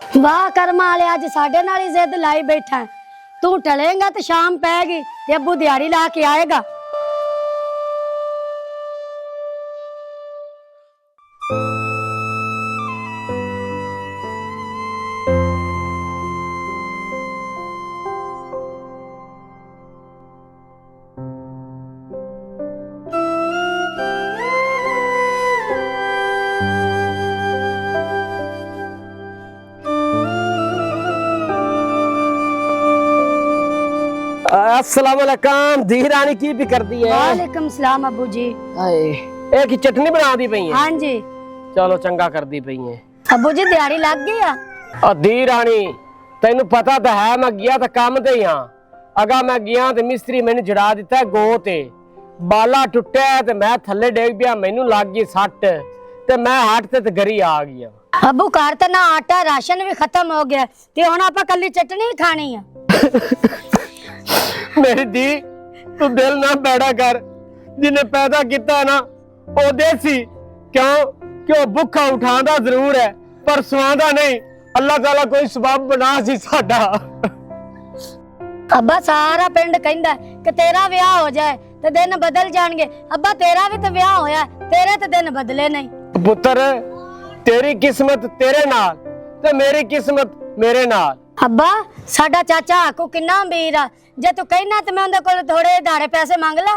वाह कर्मा वाले अज साडे नाल ही जिद लाई बैठा है। तू टलेगा तो शाम पैगी ते अब्बू दिहाड़ी ला के आएगा। अस्सलाम वालेकुम धी रानी की भी करती है। वालेकुम सलाम अब्बू जी। एक ही चटनी बना दी पई है। हाँ जी चलो चंगा कर दी पई है। अब्बू जी दिहाड़ी लग गई आ। और धी रानी तेन पता तो है मैं गया तो काम ते ही हाँ। अगर मैं गया तो मिस्त्री मैंने जड़ा दिता है गो ते बाला टुटिया ते मैं थले डेग पिया मैनू लग गई सट ते मैं हट ते घरी आ गया। अब्बू घर तो ना आटा राशन भी खत्म हो गया ते हुण आपां कल्ली चटनी खानी है। मेरी धी तू दिल ना बैठा कर जिन्हें पैदा किया ना ओ देसी क्यों भुखा उठांदा जरूर है पर सुआंदा नहीं। अल्लाह ताला कोई सबब बना सी साडा। अब्बा सारा पिंड कहंदा कि तेरा ब्याह हो जाए तो दिन बदल जाएंगे। अब्बा तेरा भी तो ब्याह होया तेरे तो दिन बदले नहीं। पुत्र तेरी किस्मत तेरे नाल ते मेरी किस्मत मेरे नाल। अब्बा साडा चाचा आकू किन्ना अमीर आ जे तू कहना तो मैं उनदे कोल थोड़े धारे पैसे मांग ला।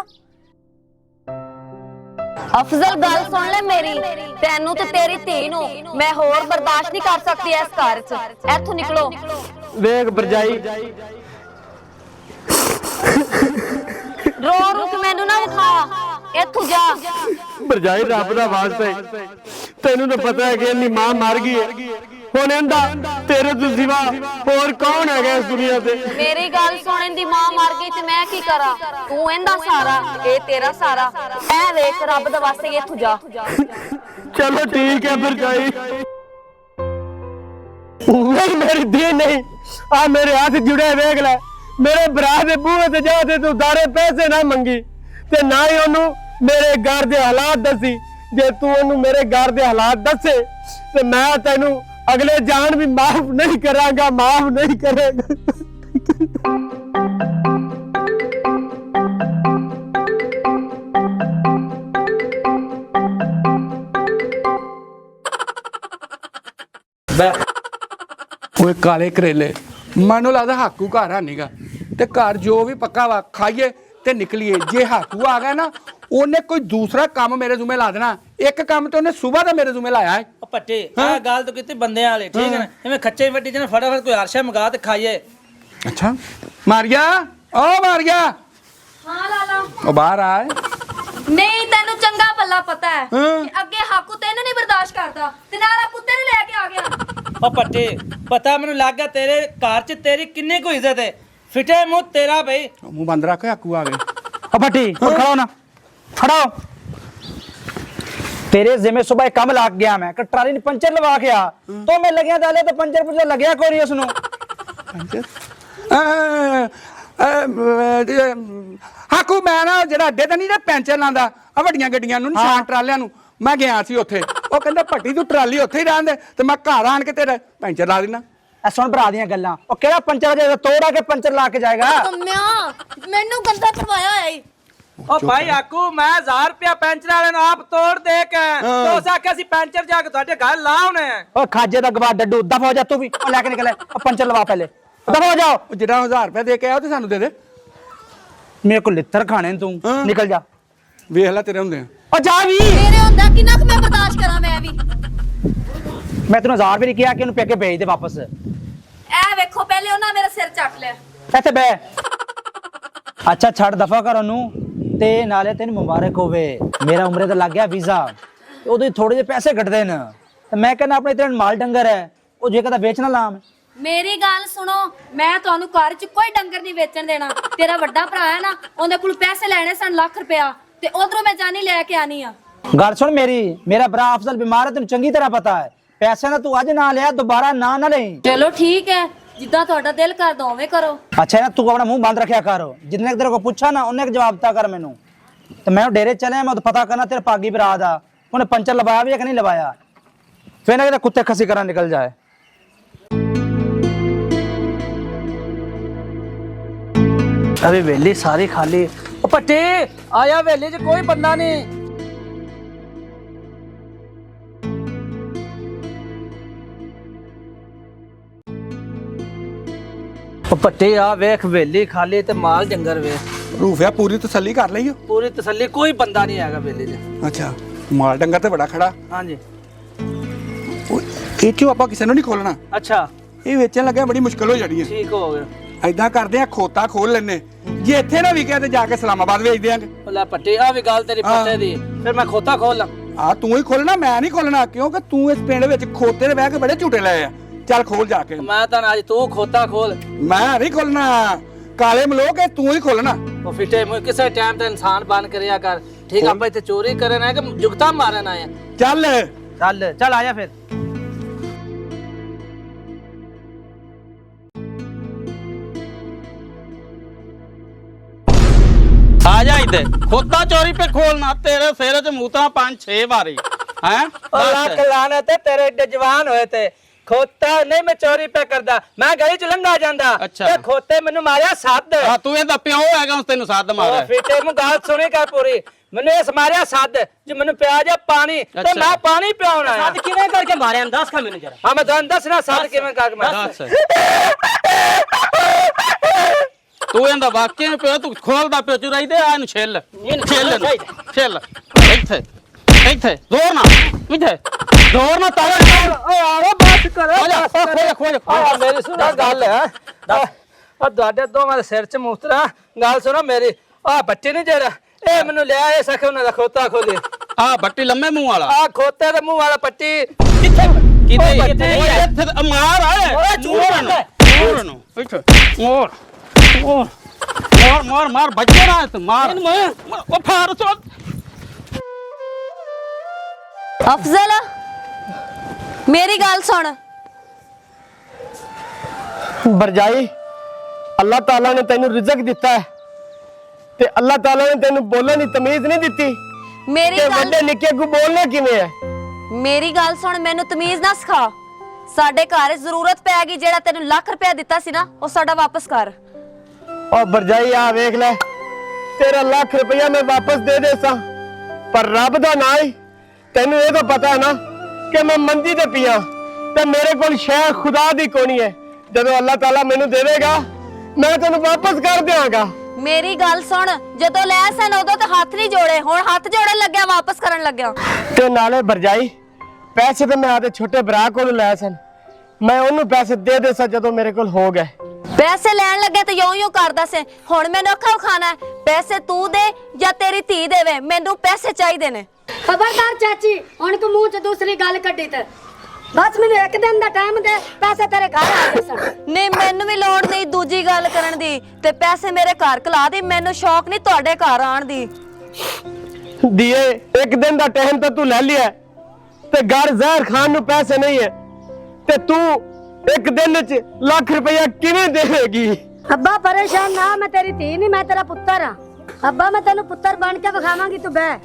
अफजल गल सुन ले मेरी तेनू ते तेरी धी नू मैं होर बर्दाश्त नहीं कर सकती इस घर च। इथों निकलो। वेख भरजाई रो रो के मैनू ना उठा इथों जा। भरजाई रब दा वास्ता है तेनू तो पता है कि इन्नी मां मर गई है हुण इंदा तेरे तो सिवा होर कौन है इस दुनिया ते। मेरी गल सुन इंदी मां मर गई ते मैं की करा तू इंदा सारा ए तेरा सारा ऐ वेख रब दा वास्ते इथों जा। चलो ठीक है भरजाई नहीं मेरी धी नहीं आ मेरे हाथ जुड़े वेख ले मेरे भरा दे बूहे ते जा ते तू दारे पैसे ना मंगी ते ना ही ओनू मेरे घर दे हालात दसी। जे तू ओनू मेरे घर दे हालात दसे ते मैं तेनू अगले जान भी माफ नहीं करांगा माफ नहीं करेगा। ओए काले करेले मानो लगता हाकू घर आनेगा ते घर जो भी पक्का वा खाइए ते निकलिए। जे हाकू आ गया ना उन्हें कोई दूसरा काम मेरे जुमे ला देना। एक काम तो उन्हें सुबह का मेरे जुमे लाया है। पट्टे आ गाल तो कितने बंदे वाले ठीक है ना इवें खच्चे वड्डी जना फटाफट कोई हरशा मंगा ते खाइए। अच्छा मारिया ओ मारिया हां लाला ओ बाहर आए नहीं तेनू चंगा भला पता है कि अगे हाकू तेनू नहीं बर्दाश्त करदा ते नाला कुत्ते ने लेके आ गया। ओ पट्टे पता मैनू लग गया तेरे घर च तेरी किन्नी को इज्जत है फिटे मुंह तेरा भाई। मुंह बंद रख हाकू आ गए। ओ भट्टी खड़ो ना खड़ो तेरे जिम्मे सुबह कम लग गया मैं ट्राली ने पंचर लवा के आ तो मैं लगे डाले तो पंचर पुंचर लग्या कोई नहीं उसनु हाकू मैं ना जेड़ा अड्डे ते नहीं ना पैंचर लांदा आ वड्डियां गड्डियां नु निशान ट्रालियां नु मैं गया सी उत्थे ओ कहंदा भट्टी तू ट्राली उत्थे ही रहन दे ते मैं घर आन के तेरा पैंचर ला देना। ए सुन भरा दियां गल्लां ओ केड़ा पंचर जे तोड़ा के पंचर ला के जाएगा। मैनू गंदा करवाया है। ओ भाई आकू मैं 1000 रुपया पेंचर वाले नु आप तोड़ दे के तो साके सी पेंचर जाके ਤੁਹਾਡੇ घर ला होने। ओ खाजे दा गवा डड्डू दफा हो जा तू भी ओ लेके निकले ओ पंचर लवा पहले दफा हो जाओ। जेड़ा 1000 रुपया दे के आया ते सानू दे दे मेरे को लित्तर खाने तू निकल जा। वेख ले तेरे हुंदे ओ जा भी मेरे हुंदा किन्ना क मैं बर्दाश्त करा मैं भी। मैं तेनू 1000 भी नहीं किया कि उन्हें पैके भेज दे वापस। ए वेखो पहले ओना मेरा सिर चट ले ਇੱਥੇ ਬੈ अच्छा ਛੱਡ ਦਫਾ ਕਰ ਉਹਨੂੰ ਤੇ ਨਾਲੇ ਤੈਨੂੰ ਮੁਬਾਰਕ ਹੋਵੇ ਮੇਰਾ ਉਮਰੇ ਤੇ ਲੱਗ ਗਿਆ ਵੀਜ਼ਾ ਉਹਦੇ ਥੋੜੇ ਜਿਹੇ ਪੈਸੇ ਕੱਢਦੇ ਨੇ ਤੇ ਮੈਂ ਕਹਿੰਦਾ ਆਪਣੇ ਤੇਰੇ ਮਾਲ ਡੰਗਰ ਹੈ ਉਹ ਜੇ ਕਦਾ ਵੇਚਣਾ ਲਾਮ। ਮੇਰੀ ਗੱਲ ਸੁਣੋ ਮੈਂ ਤੁਹਾਨੂੰ ਘਰ 'ਚ ਕੋਈ ਡੰਗਰ ਨਹੀਂ ਵੇਚਣ ਦੇਣਾ। ਤੇਰਾ ਵੱਡਾ ਭਰਾ ਹੈ ਨਾ ਉਹਦੇ ਕੋਲ ਪੈਸੇ ਲੈਣੇ ਸਨ ਲੱਖ ਰੁਪਇਆ ਤੇ ਉਧਰੋਂ ਮੈਂ ਜਾਨੀ ਲੈ ਕੇ ਆਨੀ ਆ। ਗੱਲ ਸੁਣ ਮੇਰੀ ਮੇਰਾ ਭਰਾ ਅਫਜ਼ਲ ਬਿਮਾਰ ਹੈ ਤੈਨੂੰ ਚੰਗੀ ਤਰ੍ਹਾਂ ਪਤਾ ਹੈ ਪੈਸੇ ਨਾ ਤੂੰ ਅੱਜ ਨਾ ਲਿਆ ਦੁਬਾਰਾ ਨਾ ਲਈ। ਚਲੋ ਠੀਕ ਹੈ ਜਿੱਦਾਂ ਤੁਹਾਡਾ ਦਿਲ ਕਰਦਾ ਉਵੇਂ ਕਰੋ। अच्छा ना तू अपना मुंह बंद रखा कर जितने तेरे को पूछा ना उन्हें जवाब दिता कर मैनू तो मैं डेरे चले मैं तो पता करना तेरे पागी भरा दा उन्हें पंचर लवाया भी या कि नहीं लवाया फिर ना कुत्ते खसी करा निकल जाए। अभी वेली सारी खाली। ओ पट्टी आया, वेली च कोई बंदा नहीं। ओ पट्टी आ वेख, वेली खाली ते माल डंगर वेख। ਰੂਫਿਆ ਪੂਰੀ ਤਸੱਲੀ ਕਰ ਲਈ ਓ? पूरी तसल्ली, कोई बंदा नहीं आएगा वेली च। ਅੱਛਾ ਮਾਲ ਡੰਗਰ ਤੇ ਬੜਾ ਖੜਾ। हाँ जी। ਇਹ ਚੋਂ ਆਪਾਂ ਕਿਸੇ ਨੂੰ ਨਹੀਂ ਖੋਲਣਾ। अच्छा ਇਹ ਵੇਚਣ ਲੱਗਿਆ ਬੜੀ ਮੁਸ਼ਕਲ ਹੋ ਜਾਣੀ ਹੈ। ठीक हो गया। ਐਦਾਂ ਕਰਦੇ ਆ, ਖੋਤਾ ਖੋਲ ਲੈਨੇ, ਜੇ ਇੱਥੇ ਨਾ ਵਿਕਿਆ ਤੇ ਜਾ ਕੇ ਇਸਲਾਮਾਬਾਦ ਵੇਚ ਦਿਆਂਗੇ। बोला पट्टी आ भी गल तेरी पट्टे दी, फिर मैं खोता खोल ला। ਆ ਤੂੰ ਹੀ ਖੋਲਣਾ, ਮੈਂ ਨਹੀਂ ਖੋਲਣਾ, ਕਿਉਂਕਿ ਤੂੰ ਇਸ ਪਿੰਡ ਵਿੱਚ ਖੋਤੇ ਦੇ ਬਹਿ ਕੇ ਬੜੇ ਝੂਟੇ ਲਏ ਆ। ਚੱਲ ਖੋਲ ਜਾ ਕੇ। मैं तो आज तू खोता खोल। ਮੈਂ ਨਹੀਂ ਖੋਲਣਾ, ਕਾਲੇ ਮਲੋਕ ਇਹ ਤੂੰ ਹੀ ਖੋਲਣਾ। वो फिटे मुझे किसी टाइम ते इंसान बन करिया कर। ठीक है, इतने चोरी करना है कि जुगता मारना है। ਚੱਲ चल चल आजा फिर। आ जा इधर, खोता चोरी पे खोलना, तेरे सिर च मूता 5-6 बारी हैं। लाख लाने ते तेरे एडे जवान होए थे। खोता नहीं मैं चोरी पे करदा, मैं गली च लंघा जांदा। अच्छा। ते खोते मेनू मारिया सद। तू ਇਹਦਾ ਪਿਓ ਹੈਗਾ, ਉਸ ਤੈਨੂੰ ਸੱਦ ਮਾਰਿਆ। फिटे मु गाल सुनी कर पूरी। मैंने इस मारिया सद जो मैनू पिया जा पानी ते अच्छा। मैं पानी पियाउना है। सद किवें करके मारे दस का मैनू जरा। हां मैं तुहानू दसना सद किवें करके मारिया। ਦੱਸ ਤੂੰ ਇਹਦਾ ਵਾਕਿਆ ਪਿਓ, ਤੂੰ ਖੋਲਦਾ ਪਿਓ ਚੁਰਾਈ ਦੇ। ਆ ਇਹਨੂੰ ਛਿੱਲ ਛਿੱਲ ਛਿੱਲ। ਇੱਥੇ ਇੱਥੇ ਜ਼ੋਰ ਨਾ, ਇੱਥੇ ਜ਼ੋਰ ਨਾ ਤਾਲਾ। ओए आवे बात करो। ਖੋਜ मेरी सुनो गल है। आ ਤੁਹਾਡੇ ਦੋਵਾਂ ਦੇ ਸਿਰ 'ਚ ਮੁਸਤਰਾ ਗੱਲ ਸੁਣੋ ਮੇਰੀ। ਆ ਬੱਚੇ ਨਹੀਂ ਜਿਹੜਾ ਇਹ ਮੈਨੂੰ ਲਿਆ ਇਹ ਸਖੇ ਉਹਨਾਂ ਦਾ ਖੋਤਾ ਖੋਲੇ। ਆ ਬੱਟੀ ਲੰਮੇ ਮੂੰਹ ਵਾਲਾ ਆ ਖੋਤੇ ਦੇ ਮੂੰਹ ਵਾਲਾ ਪੱਟੀ ਕਿੱਥੇ ਬੱਚੇ ਓਏ ਇੱਥੇ ਤਾਂ ਮਾਰ ਆਏ। ਓਏ ਚੂੜਾ ਮੋਰ ਨੂੰ ਇੱਥੇ ਮੋਰ ਮੋਰ ਮਾਰ ਮਾਰ ਮਾਰ ਬੱਚੇ ਨਾ ਤੇ ਮਾਰ ਉਹ ਫਾਰ ਸੋ। ਅਫਜ਼ਲ ਮੇਰੀ ਗੱਲ ਸੁਣ। ਵਰਜਾਈ, ਅੱਲਾਹ ਤਾਲਾ ਨੇ ਤੈਨੂੰ ਰਿਜ਼ਕ ਦਿੱਤਾ ਹੈ ਤੇ ਅੱਲਾਹ ਤਾਲਾ ਨੇ ਤੈਨੂੰ ਬੋਲਣ ਦੀ ਤਮੀਜ਼ ਨਹੀਂ ਦਿੱਤੀ ਮੇਰੀ ਕਿ ਗੱਲ ਵੱਡੇ ਨਿੱਕੇ ਨੂੰ ਬੋਲਣਾ ਕਿਵੇਂ ਹੈ। ਮੇਰੀ ਗੱਲ ਸੁਣ, ਮੈਨੂੰ ਤਮੀਜ਼ ਨਾ ਸਿਖਾ। ਸਾਡੇ ਘਰ ਜ਼ਰੂਰਤ ਪੈ ਗਈ, ਜਿਹੜਾ ਤੈਨੂੰ ਲੱਖ ਰੁਪਇਆ ਦਿੱਤਾ ਸੀ ਨਾ ਉਹ ਸਾਡਾ ਵਾਪਸ ਕਰ। ਉਹ ਵਰਜਾਈ ਆ ਵੇਖ ਲੈ, ਤੇਰਾ ਲੱਖ ਰੁਪਇਆ ਮੈਂ ਵਾਪਸ ਦੇ ਦੇ ਸਾਂ, ਪਰ ਰੱਬ ਦਾ ਨਾਂ ਹੀ ਤੈਨੂੰ ਇਹ ਤਾਂ ਪਤਾ ਹੈ ਨਾ ਕਿ ਮੈਂ ਮੰਦੀ ਤੇ ਪੀਆ ਤੇ ਮੇਰੇ ਕੋਲ ਸ਼ੈ ਖੁਦਾ ਦੀ ਕੋਣੀ ਹੈ। ਜਦੋਂ ਅੱਲਾਹ ਤਾਲਾ ਮੈਨੂੰ ਦੇਵੇਗਾ ਮੈਂ ਤੈਨੂੰ ਵਾਪਸ ਕਰ ਦਿਆਂਗਾ। ਮੇਰੀ ਗੱਲ ਸੁਣ, ਜਦੋਂ ਲੈ ਸਨ ਉਦੋਂ ਤਾਂ ਹੱਥ ਨਹੀਂ ਜੋੜੇ, ਹੁਣ ਹੱਥ ਜੋੜਨ ਲੱਗਿਆ, ਵਾਪਸ ਕਰਨ ਲੱਗਿਆ। ਤੇ ਨਾਲੇ ਵਰਜਾਈ, ਪੈਸੇ ਤਾਂ ਮੈਂ ਆਦੇ ਛੋਟੇ ਭਰਾ ਕੋਲ ਲਏ ਸਨ, ਮੈਂ ਉਹਨੂੰ ਪੈਸੇ ਦੇ ਦੇ ਸਾਂ ਜਦੋਂ ਮੇਰੇ ਕੋਲ ਹੋ ਗਏ। ਪੈਸੇ ਲੈਣ ਲੱਗੇ ਤਾਂ ਯੋਂ ਕਰਦਾ ਸੀ। ਹੁਣ ਮੈਨੂੰ ਅੱਖਾਂ ਖਾਣਾ ਹੈ, ਪੈਸੇ ਤੂੰ ਦੇ ਜਾਂ ਤੇਰੀ ਧੀ ਦੇਵੇ, ਮੈਨੂੰ ਪੈਸੇ ਚਾਹੀਦੇ ਨੇ। ਖਬਰਦਾਰ ਚਾਚੀ, ਹੁਣ ਤੂੰ ਮੂੰਹ 'ਚ ਦੂਸਰੀ ਗੱਲ ਕੱਢੀ ਤੇ ਬਸ ਮੈਨੂੰ ਇੱਕ ਦਿਨ ਦਾ ਟਾਈਮ ਦੇ, ਪੈਸੇ ਤੇਰੇ ਘਰ ਆ ਗਏ ਸਨ। ਨਹੀਂ ਮੈਨੂੰ ਵੀ ਲੋੜ ਨਹੀਂ ਦੂਜੀ ਗੱਲ ਕਰਨ ਦੀ, ਤੇ ਪੈਸੇ ਮੇਰੇ ਘਰ ਕਲਾ ਦੀ, ਮੈਨੂੰ ਸ਼ੌਕ ਨਹੀਂ ਤੁਹਾਡੇ ਘਰ ਆਣ ਦੀ। ਦੀਏ, ਇੱਕ ਦਿਨ ਦਾ ਟਾਈਮ ਤਾਂ ਤੂੰ ਲੈ ਲਿਆ ਤੇ ਘਰ ਜ਼ਹਿਰ ਖਾਨ ਨੂੰ ਪੈਸੇ ਨਹੀਂ ਹੈ ਤੇ ਤੂੰ ਇੱਕ ਦਿਨ 'ਚ ਲੱਖ ਰੁਪਇਆ ਕਿਵੇਂ ਦੇਵੇਗੀ? ਅੱਬਾ ਪਰੇਸ਼ਾਨ ਨਾ, ਮੈਂ ਤੇਰੀ ਧੀ ਨਹੀਂ, ਮੈਂ ਤੇਰਾ ਪੁੱਤਰ ਆ। ਅੱਬਾ ਮੈਂ ਤੈਨੂੰ ਪੁੱਤਰ ਬਣ ਕੇ ਵਿਖਾਵਾਂਗੀ, ਤੂੰ ਬਹਿ।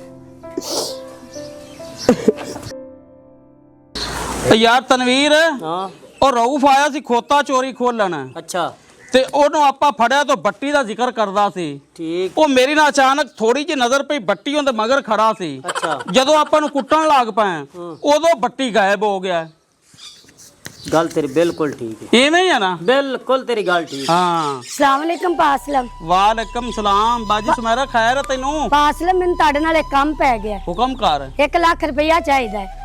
ਯਾਰ ਤਨਵੀਰ, ਉਹ ਰਊਫ ਆਇਆ ਸੀ ਖੋਤਾ ਚੋਰੀ ਖੋਲਣ। अच्छा ਤੇ ਉਹਨੂੰ ਆਪਾਂ ਫੜਿਆ ਤਾਂ ਬੱਟੀ ਦਾ ਜ਼ਿਕਰ ਕਰਦਾ ਸੀ। ठीक। ਉਹ ਮੇਰੀ ਨਾਲ ਅਚਾਨਕ ਥੋੜੀ ਜਿਹੀ ਨਜ਼ਰ ਪਈ, ਬੱਟੀ ਉਹਦੇ ਮਗਰ ਖੜਾ ਸੀ। ਅੱਛਾ। ਜਦੋਂ ਆਪਾਂ ਨੂੰ ਕੁੱਟਣ ਲੱਗ ਪਏ ਉਦੋਂ ਬੱਟੀ ਗਾਇਬ ਹੋ ਗਿਆ। गल तेरी बिल्कुल ठीक है, ਇਵੇਂ ਹੀ ਆ ਨਾ? बिल्कुल तेरी गल ठीक है। ਹਾਂ। ਅਸਲਾਮ ਅਲੈਕਮ ਪਾਸਲਮ। ਵਾਲੇਕਮ ਸਲਾਮ ਬਾਜੀ ਸੁਮੈਰਾ, ਖੈਰ ਹੈ ਤੈਨੂੰ? ਪਾਸਲਮ, ਮੈਨੂੰ ਤੁਹਾਡੇ ਨਾਲ ਇੱਕ ਕੰਮ ਪੈ ਗਿਆ। ਹੁਕਮ ਕਰ। 1 ਲੱਖ ਰੁਪਇਆ ਚਾਹੀਦਾ ਹੈ।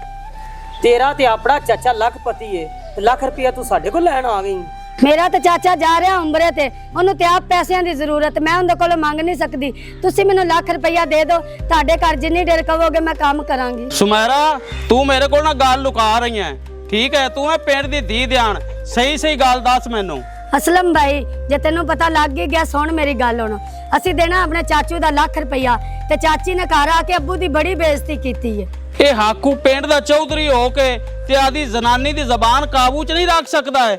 तेरा ते अपना चाचा लखपति है, ते लाख रुपया तू साडे को लैन आ गई। ਮੇਰਾ ਤਾਂ ਚਾਚਾ ਜਾ ਰਿਹਾ ਉਮਰੇ ਤੇ, ਉਹਨੂੰ ਤੇ ਆਪ ਪੈਸਿਆਂ ਦੀ ਜ਼ਰੂਰਤ, ਮੈਂ ਉਹਦੇ ਕੋਲੋਂ ਮੰਗ ਨਹੀਂ ਸਕਦੀ। ਤੁਸੀਂ ਮੈਨੂੰ ਲੱਖ ਰੁਪਇਆ ਦੇ ਦਿਓ, ਤੁਹਾਡੇ ਘਰ ਜਿੰਨੀ ਦੇਰ ਕਹੋਗੇ ਮੈਂ ਕੰਮ ਕਰਾਂਗੀ। ਸੁਮੈਰਾ, ਤੂੰ ਮੇਰੇ ਕੋਲ ਨਾ ਗੱਲ ਲੁਕਾ ਰਹੀ ਹੈ, ਠੀਕ ਹੈ? ਤੂੰ ਇਹ ਪਿੰਡ ਦੀ ਧੀ ਧਿਆਨ ਸਹੀ ਸਹੀ ਗੱਲ ਦੱਸ ਮੈਨੂੰ। ਅਸਲਮ ਭਾਈ, ਜੇ ਤੈਨੂੰ ਪਤਾ ਲੱਗ ਹੀ ਗਿਆ, ਸੁਣ ਮੇਰੀ ਗੱਲ ਹੁਣ। ਅਸੀਂ ਦੇਣਾ ਆਪਣੇ ਚਾਚੂ ਦਾ ਲੱਖ ਰੁਪਇਆ, ਤੇ ਚਾਚੀ ਨੇ ਘਰ ਆ ਕੇ ਅੱਬੂ ਦੀ ਬੜੀ ਬੇਇੱਜ਼ਤੀ ਕੀਤੀ ਹੈ। ਇਹ ਹਾਕੂ ਪਿੰਡ ਦਾ ਚੌਧਰੀ ਹੋ ਕੇ ਤੇ ਆਦੀ ਜ਼ਨਾਨੀ ਦੀ ਜ਼ਬਾਨ ਕਾਬੂ 'ਚ ਨਹੀਂ ਰੱਖ ਸਕਦਾ ਹੈ।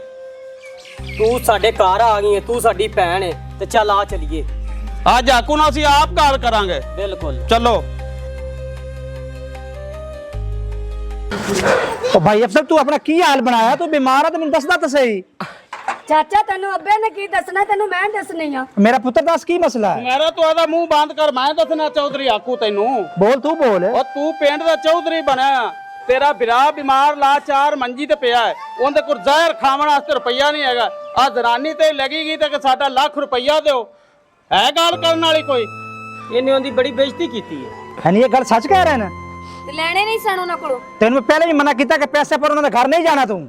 तू साडे घर आ गई है, तू साडी भैन है, ते चल आ चलिए। ਅੱਜ ਹਾਕੂ ਨਾਲ ਅਸੀਂ ਆਪ ਗੱਲ ਕਰਾਂਗੇ। बिल्कुल। ਚਲੋ। ओ भाई अफसर तू अपना की हाल बनाया, तू बीमार है तो मैं दसदा तो सही। ਚਾਚਾ ਤੈਨੂੰ ਅੱਬੇ ਨੇ ਕੀ ਦੱਸਣਾ, ਤੈਨੂੰ ਮੈਂ ਦੱਸਣੀ ਆ। ਮੇਰਾ ਪੁੱਤਰ ਦੱਸ ਕੀ ਮਸਲਾ ਹੈ? ਮੇਰਾ ਤੂੰ ਆਦਾ ਮੂੰਹ ਬੰਦ ਕਰ, ਮੈਂ ਦੱਸਣਾ ਚੌਧਰੀ ਆਕੂ ਤੈਨੂੰ। ਬੋਲ ਤੂੰ ਬੋਲ। ਉਹ ਤੂੰ ਪਿੰਡ ਦਾ ਚੌਧਰੀ ਬਣਿਆ, ਤੇਰਾ ਵਿਰਾਹ ਬਿਮਾਰ ਲਾ 4 ਮੰਜੀ ਤੇ ਪਿਆ ਹੈ, ਉਹਦੇ ਕੋਲ ਜ਼ਹਿਰ ਖਾਵਣ ਵਾਸਤੇ ਰੁਪਈਆ ਨਹੀਂ ਹੈਗਾ। ਆ ਜ਼ਨਾਨੀ ਤੇ ਲੱਗੇਗੀ ਤੇ ਸਾਡਾ ਲੱਖ ਰੁਪਈਆ ਦਿਓ, ਹੈ ਗੱਲ ਕਰਨ ਵਾਲੀ ਕੋਈ? ਇਹਨੇ ਉਹਦੀ ਬੜੀ ਬੇਇੱਜ਼ਤੀ ਕੀਤੀ ਹੈ। ਹਨੀ ਇਹ ਗੱਲ ਸੱਚ ਕਹਿ ਰਿਹਾ ਨਾ? ਤੇ ਲੈਣੇ ਨਹੀਂ ਸਣ ਉਹਨਾਂ ਕੋਲੋਂ। ਤੈਨੂੰ ਮੈਂ ਪਹਿਲੇ ਵੀ ਮਨਾ ਕੀਤਾ ਕਿ ਪੈਸੇ ਪਰ ਉਹਨਾਂ ਦੇ ਘਰ ਨਹੀਂ ਜਾਣਾ ਤੂੰ।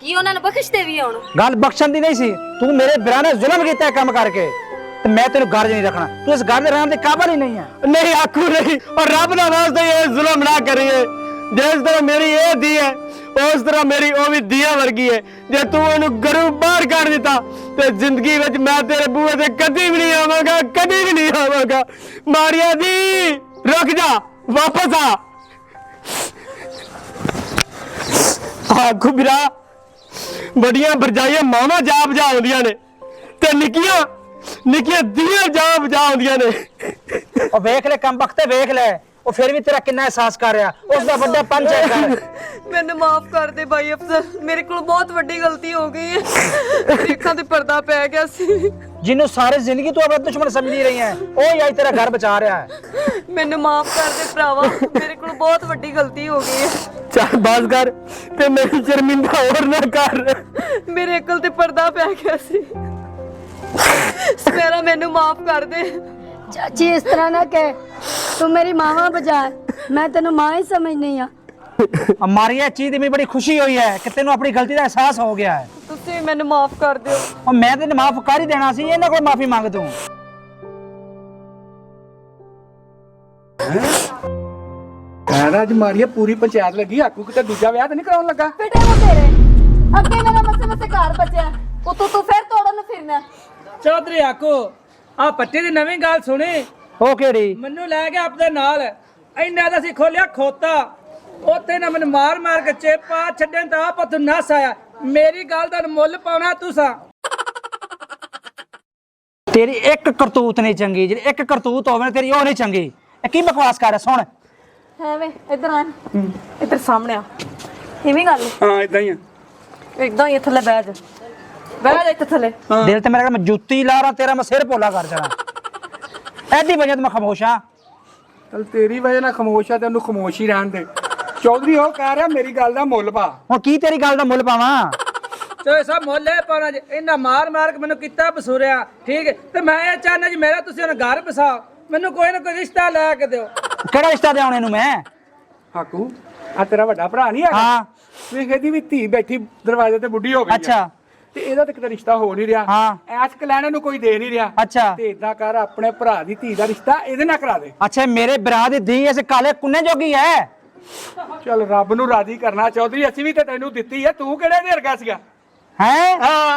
ਕੀ ਉਹਨਾਂ ਨੂੰ ਬਖਸ਼ਦੇ ਵੀ ਹੁਣ? ਗੱਲ ਬਖਸ਼ਣ ਦੀ ਨਹੀਂ ਸੀ, ਤੂੰ ਮੇਰੇ ਵਿਰਾਹ ਨੇ ਜ਼ੁਲਮ ਕੀਤਾ ਹੈ ਕੰਮ ਕਰਕੇ, ਤੇ ਮੈਂ ਤੈਨੂੰ ਘਰ 'ਚ ਨਹੀਂ ਰੱਖਣਾ। ਤੂੰ ਇਸ ਘਰ ਦੇ ਰਹਿਣ ਦੇ ਕਾਬਿਲ ਹੀ ਨਹੀਂ ਹੈ। ਨਹੀਂ ਆਖੂ ਨਹੀਂ, और रब ਦਾ ਵਾਸਤੇ ਇਹ ਜ਼ੁਲਮ ਨਾ ਕਰੀਏ। ਜਿਸ ਤਰ੍ਹਾਂ ਮੇਰੀ ਇਹ ਦੀ ਹੈ ਉਸ ਤਰ੍ਹਾਂ ਮੇਰੀ ਉਹ ਵੀ ਦੀਆ ਵਰਗੀ ਹੈ। ਜੇ ਤੂੰ ਉਹਨੂੰ ਘਰੋਂ ਬਾਹਰ ਕੱਢ ਦਿੱਤਾ ਤੇ ਜ਼ਿੰਦਗੀ ਵਿੱਚ ਮੈਂ ਤੇਰੇ ਬੂਹੇ ਤੇ ਕਦੀ ਵੀ ਨਹੀਂ ਆਵਾਂਗਾ, ਕਦੀ ਵੀ ਨਹੀਂ ਆਵਾਂਗਾ। ਮਾਰਿਆ ਦੀ ਰੁਕ ਜਾ, ਵਾਪਸ ਆ। ਆਖੂ ਬਿਰਾ ਵੱਡੀਆਂ ਬਰਜਾਈਆਂ ਮਾਵਾਂ ਜਾ ਬਜਾ ਆਉਂਦੀਆਂ ਨੇ ਤੇ ਨਿੱਕੀਆਂ ਨਿੱਕੀਆਂ ਦੀਆਂ ਜਾ ਬਜਾ ਆਉਂਦੀਆਂ ਨੇ। ਉਹ ਵੇਖ ਲੈ ਕੰਮ ਵਕਤੇ ਵੇਖ ਲੈ, ਉਹ ਫਿਰ ਵੀ ਤੇਰਾ ਕਿੰਨਾ ਅਹਿਸਾਸ ਕਰ ਰਿਹਾ। ਉਸ ਦਾ ਵੱਡਾ ਪੰਜ ਹੈ ਕਰ। ਮੈਨੂੰ ਮਾਫ ਕਰ ਦੇ ਭਾਈ ਅਫਸਰ, ਮੇਰੇ ਕੋਲ ਬਹੁਤ ਵੱਡੀ ਗਲਤੀ ਹੋ ਗਈ ਹੈ। ਮੇਰੀ ਅੱਖਾਂ ਤੇ ਪਰਦਾ ਪੈ ਗਿਆ ਸੀ। ਜਿਹਨੂੰ ਸਾਰੀ ਜ਼ਿੰਦਗੀ ਤੂੰ ਆਪਣਾ ਦੁਸ਼ਮਣ ਸਮਝਦੀ ਰਹੀ ਹੈ, ਉਹ ਹੀ ਅੱਜ ਤੇਰਾ ਘਰ ਬਚਾ ਰਿਹਾ ਹੈ। ਮੈਨੂੰ ਮਾਫ ਕਰ ਦੇ ਭਰਾਵਾ, ਮੇਰੇ ਕੋਲ ਬਹੁਤ ਵੱਡੀ ਗਲਤੀ ਹੋ ਗਈ ਹੈ। ਚੱਲ ਬਸ ਕਰ ਤੇ ਮੇਰੀ ਸ਼ਰਮਿੰਦਾ ਹੋਰ ਨਾ ਕਰ। ਮੇਰੇ ਅਕਲ ਤੇ ਪਰਦਾ ਪੈ ਗਿਆ ਸੀ। ਮੇਰਾ ਮੈਨੂੰ ਮਾਫ ਕਰ ਦੇ। ਚਾਚੀ ਇਸ ਤਰ੍ਹਾਂ ਨਾ ਕਹਿ, ਤੂੰ ਮੇਰੀ ਮਾਵਾਂ ਬਜਾ, ਮੈਂ ਤੈਨੂੰ ਮਾਂ ਹੀ ਸਮਝਨੀ ਆ। हमारी ये चीज में बड़ी खुशी हुई है कि तेन अपनी गलती का एहसास हो गया है। ਤੁਸੀਂ ਮੈਨੂੰ ਮਾਫ ਕਰ ਦਿਓ। और मैं तेन माफ कर ही देना सी, इन्हें कोई माफी मांग तू। ਅੱਜ ਮਾਰੀਏ ਪੂਰੀ ਪੰਚਾਇਤ ਲੱਗੀ, ਆਕੂ ਕਿਤੇ ਦੂਜਾ ਵਿਆਹ ਤੇ ਨਹੀਂ ਕਰਾਉਣ ਲੱਗਾ। ਬੇਟੇ ਉਹ ਤੇਰੇ ਅੱਗੇ ਮੇਰਾ ਮਸੇ ਘਰ ਬਚਿਆ, ਉਤੋਂ ਤੂੰ ਫਿਰ ਤੋੜਨ ਨੂੰ ਫਿਰਨਾ। ਚੌਧਰੀ ਆਕੋ ਆ ਪੱਟੀ ਦੀ ਨਵੀਂ ਗੱਲ ਸੁਣੀ। ओ केड़ी? ਮੈਨੂੰ ਲੈ ਗਿਆ ਆਪਣੇ ਨਾਲ, ਇੰਨਾ ਦਾ ਸੀ ਖੋਲਿਆ ਖੋਤਾ, ਉੱਥੇ ਨਾ ਮੈਨੂੰ ਮਾਰ ਮਾਰ ਕੇ ਚੇਪਾ ਛੱਡਣ ਤਾਂ ਆਪ ਉੱਥੋਂ ਨਸ ਆਇਆ। ਮੇਰੀ ਗੱਲ ਦਾ ਮੁੱਲ ਪਾਉਣਾ ਤੁਸੀਂ। तेरी एक करतूत नहीं चंगी, जी एक करतूत होवे तेरी ओ नहीं चंगी। ए की बकवास कर रहा सुन। ਹੈ ਵੇ ਇੱਧਰ ਆ, ਇੱਧਰ ਸਾਹਮਣੇ ਆ। ਇਵੇਂ ਗੱਲ ਹਾਂ ਇਦਾਂ ਹੀ ਆ। ਇੱਕਦਮ ਹੀ ਥੱਲੇ ਬਹਿ ਜਾ, ਬਹਿ ਜਾ ਇੱਥੇ ਥੱਲੇ। दिल ते मेरा मैं जूती ला रहा, तेरा मैं सिर पोला कर देना। ऐदी वजह तो मैं खामोश हां। ਚਲ ਤੇਰੀ ਵਜ੍ਹਾ ਨਾਲ ਖਾਮੋਸ਼ ਆ ਤੇ ਉਹਨੂੰ ਖਾਮੋਸ਼ ਹੀ ਰਹਿਣ ਦੇ। ਚੌਧਰੀ ਉਹ ਕਹਿ ਰਿਹਾ ਮੇਰੀ ਗੱਲ ਦਾ ਮੁੱਲ ਪਾ। हुण की तेरी गल दा मुੱਲ पावां? ਤੇ ਸਭ ਮੁੱਲ ਇਹ ਪਾਉਣਾ ਜੀ। ਇਹਨਾਂ ਮਾਰ ਮਾਰ ਕੇ ਮੈਨੂੰ ਕੀਤਾ ਬਸੂਰਿਆ, ਠੀਕ ਹੈ? ਤੇ ਮੈਂ ਇਹ ਚਾਹੁੰਦਾ ਜੀ ਮੇਰਾ ਤੁਸੀਂ ਉਹਨਾਂ ਘਰ ਬਸਾਓ, ਮੈਨੂੰ ਕੋਈ ਨਾ ਕੋਈ ਰਿਸ਼ਤਾ ਲੈ ਕੇ ਦਿਓ। केड़ा रिश्ता देने नु मैं? ਹਾਕੂ ਆ ਤੇਰਾ ਵੱਡਾ ਭਰਾ ਨਹੀਂ ਹੈਗਾ? हाँ ਵੇਖ ਇਹਦੀ ਵੀ ਧੀ ਬੈਠੀ ਦਰਵਾਜ਼ੇ ਤੇ ਬੁੱਢੀ ਹੋ ਗਈ ਆ। अच्छा ਤੇ ਇਹਦਾ ਤੇ ਕਿਤੇ ਰਿਸ਼ਤਾ ਹੋ ਨਹੀਂ ਰਿਹਾ। ਹਾਂ। ਐਸ ਕਲੈਣੇ ਨੂੰ ਕੋਈ ਦੇ ਨਹੀਂ ਰਿਹਾ। अच्छा ਤੇ ਇਦਾਂ ਕਰ ਆਪਣੇ ਭਰਾ ਦੀ ਧੀ ਦਾ ਰਿਸ਼ਤਾ ਇਹਦੇ ਨਾਲ ਕਰਾ ਦੇ। अच्छा मेरे बिरा दी धी इस काले कुन्ने जोगी है। ਚਲ ਰੱਬ ਨੂੰ ਰਾਜ਼ੀ ਕਰਨਾ ਚੌਧਰੀ, ਅਸੀਂ ਵੀ ਤੇ ਤੈਨੂੰ ਦਿੱਤੀ ਹੈ, ਤੂੰ ਕਿਹੜੇ ਦੇ ਵਰਗਾ ਸੀਗਾ? हैं ਹਾਂ